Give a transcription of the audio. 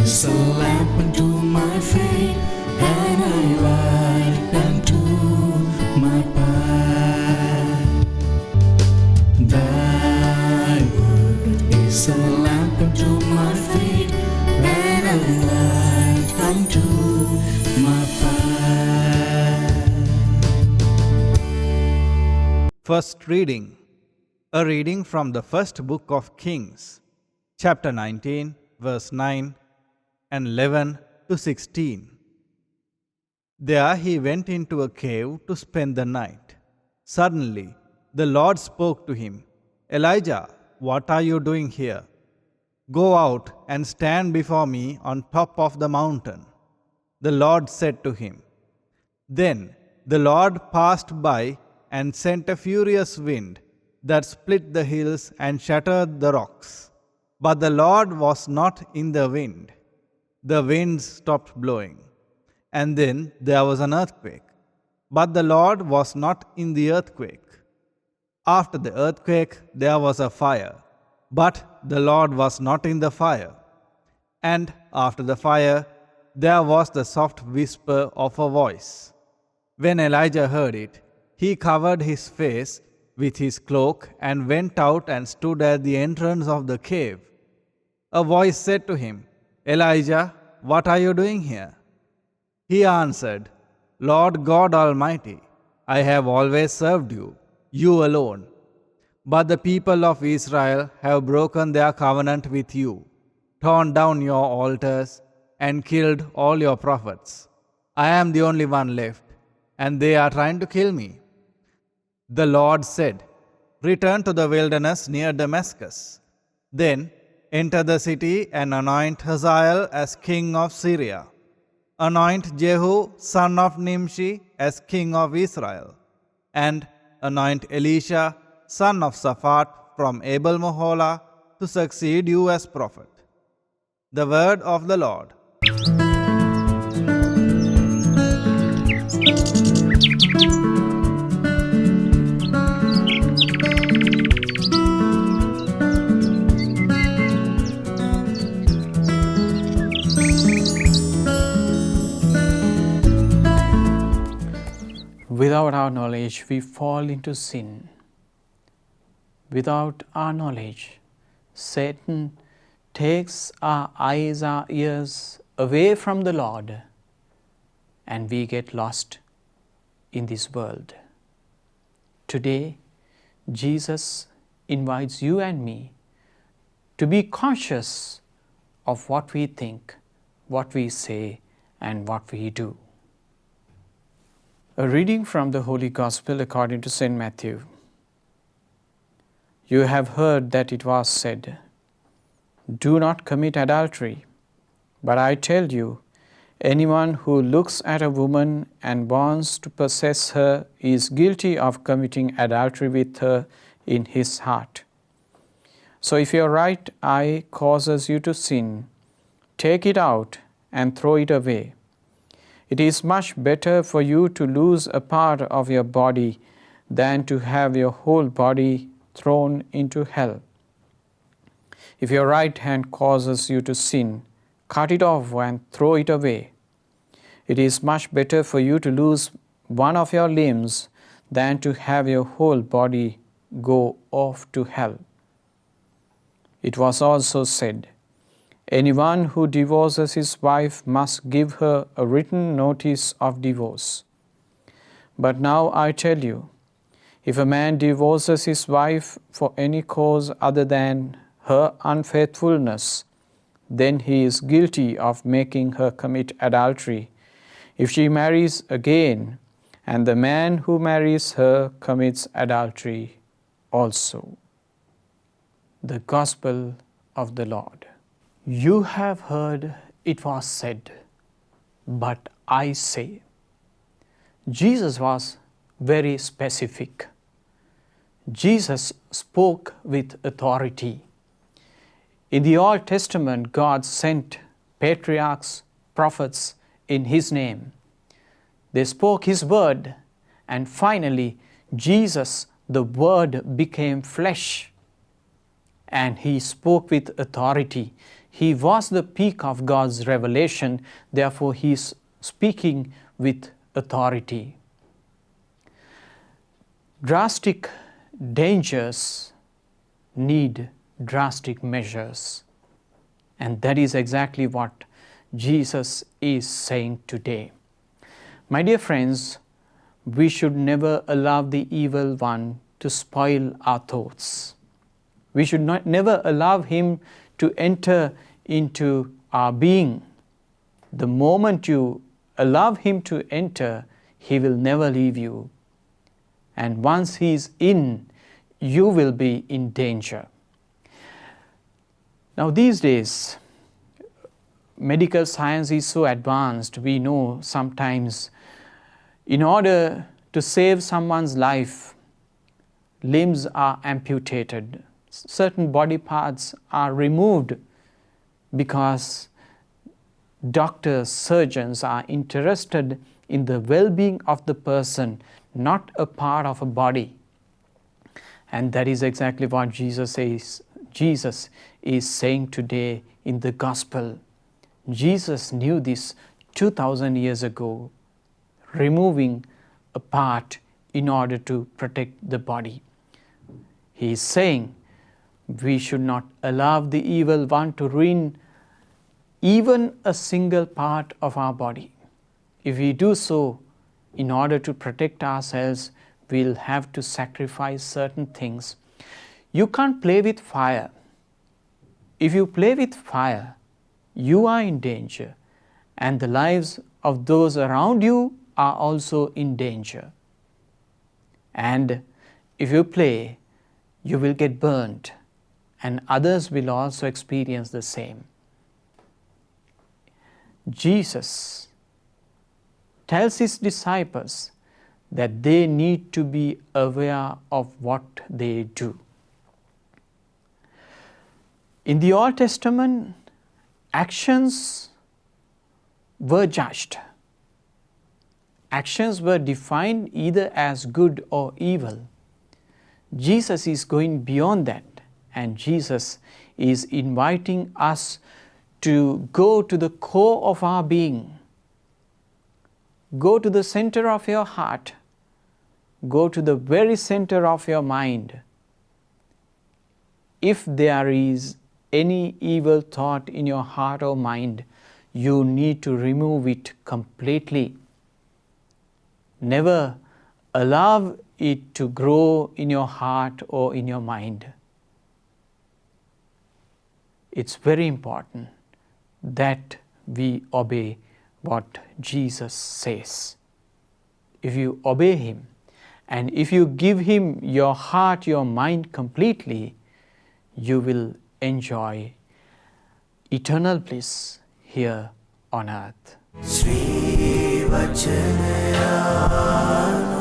is a lamp unto my feet, and a light unto my path. Thy word is a lamp unto my feet, and a light unto my path. First reading. A reading from the first book of Kings, chapter 19, verse 9 and 11 to 16. There he went into a cave to spend the night. Suddenly, the Lord spoke to him, "Elijah, what are you doing here? Go out and stand before me on top of the mountain." The Lord said to him. Then the Lord passed by and sent a furious wind that split the hills and shattered the rocks. But the Lord was not in the wind. The winds stopped blowing, and then there was an earthquake. But the Lord was not in the earthquake. After the earthquake there was a fire, but the Lord was not in the fire. And after the fire there was the soft whisper of a voice. When Elijah heard it, he covered his face with his cloak and went out and stood at the entrance of the cave. A voice said to him, "Elijah, what are you doing here?" He answered, "Lord God Almighty, I have always served you, you alone. But the people of Israel have broken their covenant with you, torn down your altars, and killed all your prophets. I am the only one left, and they are trying to kill me." The Lord said, "Return to the wilderness near Damascus. Then enter the city and anoint Hazael as king of Syria. Anoint Jehu, son of Nimshi, as king of Israel. And anoint Elisha, son of Shaphat, from Abel Meholah, to succeed you as prophet." The word of the Lord. Without our knowledge, we fall into sin. Without our knowledge, Satan takes our eyes, our ears away from the Lord, and we get lost in this world. Today, Jesus invites you and me to be conscious of what we think, what we say, and what we do. A reading from the Holy Gospel according to St. Matthew. You have heard that it was said, "Do not commit adultery." But I tell you, anyone who looks at a woman and wants to possess her is guilty of committing adultery with her in his heart. So if your right eye causes you to sin, take it out and throw it away. It is much better for you to lose a part of your body than to have your whole body thrown into hell. If your right hand causes you to sin, cut it off and throw it away. It is much better for you to lose one of your limbs than to have your whole body go off to hell. It was also said, "Anyone who divorces his wife must give her a written notice of divorce." But now I tell you, if a man divorces his wife for any cause other than her unfaithfulness, then he is guilty of making her commit adultery. If she marries again, and the man who marries her commits adultery also. The Gospel of the Lord. You have heard it was said, but I say. Jesus was very specific. Jesus spoke with authority. In the Old Testament, God sent patriarchs, prophets in His name. They spoke His word, and finally, Jesus, the Word, became flesh, and He spoke with authority. He was the peak of God's revelation, therefore he is speaking with authority. Drastic dangers need drastic measures, and that is exactly what Jesus is saying today. My dear friends, we should never allow the evil one to spoil our thoughts. We should never allow him to enter into our being. The moment you allow him to enter, he will never leave you. And once he is in, you will be in danger. Now these days, medical science is so advanced, we know sometimes in order to save someone's life, limbs are amputated, certain body parts are removed because doctors, surgeons are interested in the well-being of the person, not a part of a body. And that is exactly what Jesus is saying today in the gospel. Jesus knew this 2000 years ago, removing a part in order to protect the body. He is saying we should not allow the evil one to ruin even a single part of our body. If we do so, in order to protect ourselves, we'll have to sacrifice certain things. You can't play with fire. If you play with fire, you are in danger, and the lives of those around you are also in danger. And if you play, you will get burnt, and others will also experience the same. Jesus tells his disciples that they need to be aware of what they do. In the Old Testament, actions were judged. Actions were defined either as good or evil. Jesus is going beyond that, and Jesus is inviting us to go to the core of our being. Go to the center of your heart. Go to the very center of your mind. If there is any evil thought in your heart or mind, you need to remove it completely. Never allow it to grow in your heart or in your mind. It's very important that we obey what Jesus says. If you obey him, and if you give him your heart, your mind completely, you will enjoy eternal bliss here on earth. Sri Wachanayano